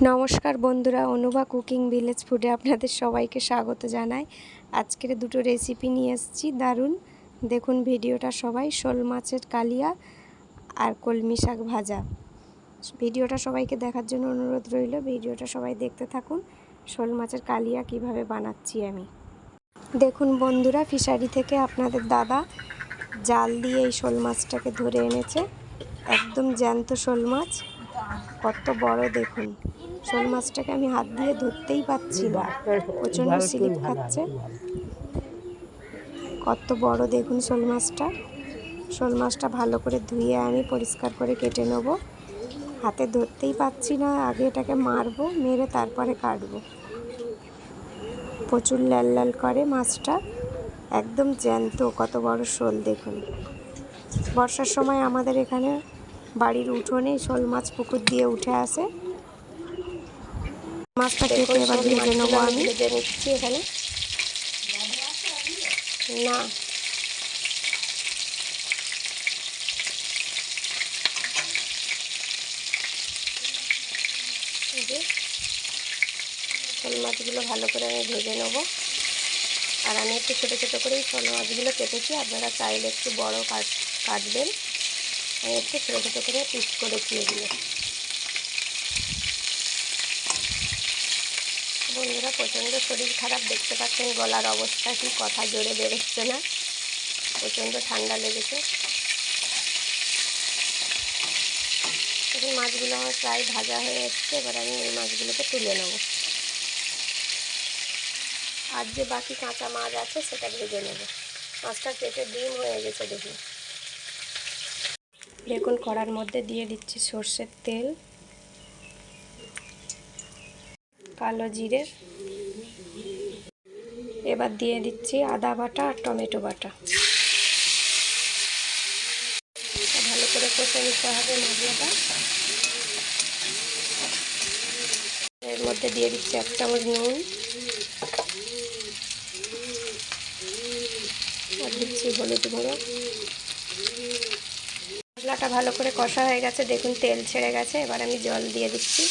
নমস্কার বন্ধুরা, Anubha cooking village ফুডে আপনাদের সবাইকে স্বাগত জানাই। আজকের দুটো রেসিপি নিয়ে এসেছি দারুণ। দেখুন ভিডিওটা সবাই। শোল মাছের কালিয়া আর কলমি শাক ভাজা। ভিডিওটা সবাইকে দেখার জন্য অনুরোধ রইল। ভিডিওটা সবাই দেখতে থাকুন। শোল মাছের কালিয়া কিভাবে বানাচ্ছি আমি। দেখুন বন্ধুরা, ফিশারি থেকে আপনাদের দাদা জাল দিয়ে এই শোল মাছটাকে ধরে এনেছে। একদম জ্যান্ত শোল মাছ, কত বড় দেখুন। শোল মাছটাকে আমি হাত দিয়ে ধরতেই পারছি না, প্রচণ্ড স্লিপ খাচ্ছে। কত বড় দেখুন শোল মাছটা। শোল মাছটা ভালো করে ধুয়ে আমি পরিষ্কার করে কেটে নেব। হাতে ধরতেই পারছি না, আগে এটাকে মারবো, মেরে তারপরে কাটবো। প্রচুর লাল লাল করে মাছটা, একদম জ্যান্ত। কত বড় শোল দেখুন। বর্ষার সময় আমাদের এখানে বাড়ির উঠোনে শোল মাছ পুকুর দিয়ে উঠে আসে। মাছটা কেটে এবার ভেজে নেবো। আমি ভেজে নিচ্ছি এখানে। না, শোল মাছগুলো ভালো করে আমি ভেজে নেব। আর আমি একটু ছোটো ছোটো করেই শোল মাছগুলো কেটেছি। আপনারা চাইলে একটু বড় কাটবেন। আমি একটু ছোটো ছোটো করে পিস করেছি এগুলো। বন্ধুরা, প্রচণ্ড শরীর খারাপ, দেখতে পাচ্ছেন গলার অবস্থা কি, কথা জোরে বেরোচ্ছে না, প্রচণ্ড ঠান্ডা লেগেছে। এখন মাছগুলো আমার প্রায় ভাজা হয়ে এসছে। এবার আমি এই মাছগুলোকে তুলে নেব। আর যে বাকি কাঁচা মাছ আছে সেটা ভেজে নেব। মাছটা কেটে ডিম হয়ে গেছে দেখুন। দেখুন কড়ার মধ্যে দিয়ে দিচ্ছি সর্ষের তেল, কালো জিরে, এবার দিয়ে দিচ্ছি আদা বাটা আর টমেটো বাটা। ভালো করে কষে নিতে হবে মশলাটা। এর মধ্যে দিয়ে দিচ্ছি 1 চামচ নুন, আর দিচ্ছি হলুদ গুঁড়ো। মশলাটা ভালো করে কষা হয়ে গেছে, দেখুন তেল ছেড়ে গেছে। এবার আমি জল দিয়ে দিচ্ছি।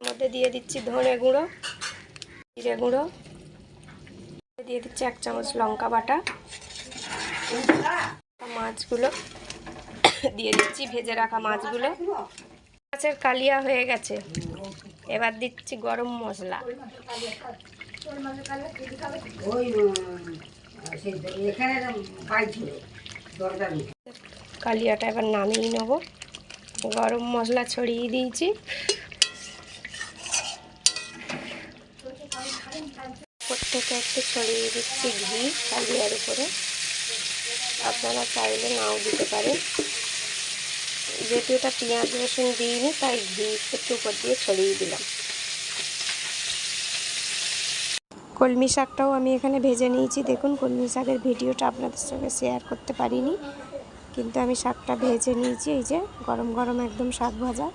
মধ্যে দিয়ে দিচ্ছি ধনে গুঁড়ো, জিরে গুঁড়ো, দিয়ে দিচ্ছি 1 চামচ লঙ্কা বাটা। মাছগুলো দিয়ে দিচ্ছি, ভেজে রাখা মাছগুলো। মাছের কালিয়া হয়ে গেছে। এবার দিচ্ছি গরম মশলা। কালিয়াটা এবার নামিয়ে নেব। গরম মশলা ছড়িয়ে দিয়েছি। প্রত্যেকে একটু ছড়িয়ে দিচ্ছি ঘি কালিয়ার উপরে। আপনারা চাইলে নাও দিতে পারেন। যেহেতু এটা পেঁয়াজ রসুন দিইনি, তাই ঘি একটু উপর দিয়ে ছড়িয়ে দিলাম। কলমি শাকটাও আমি এখানে ভেজে নিয়েছি। দেখুন কলমি শাকের ভিডিওটা আপনাদের সঙ্গে শেয়ার করতে পারিনি, কিন্তু আমি শাকটা ভেজে নিয়েছি। এই যে গরম গরম একদম শাক ভাজা।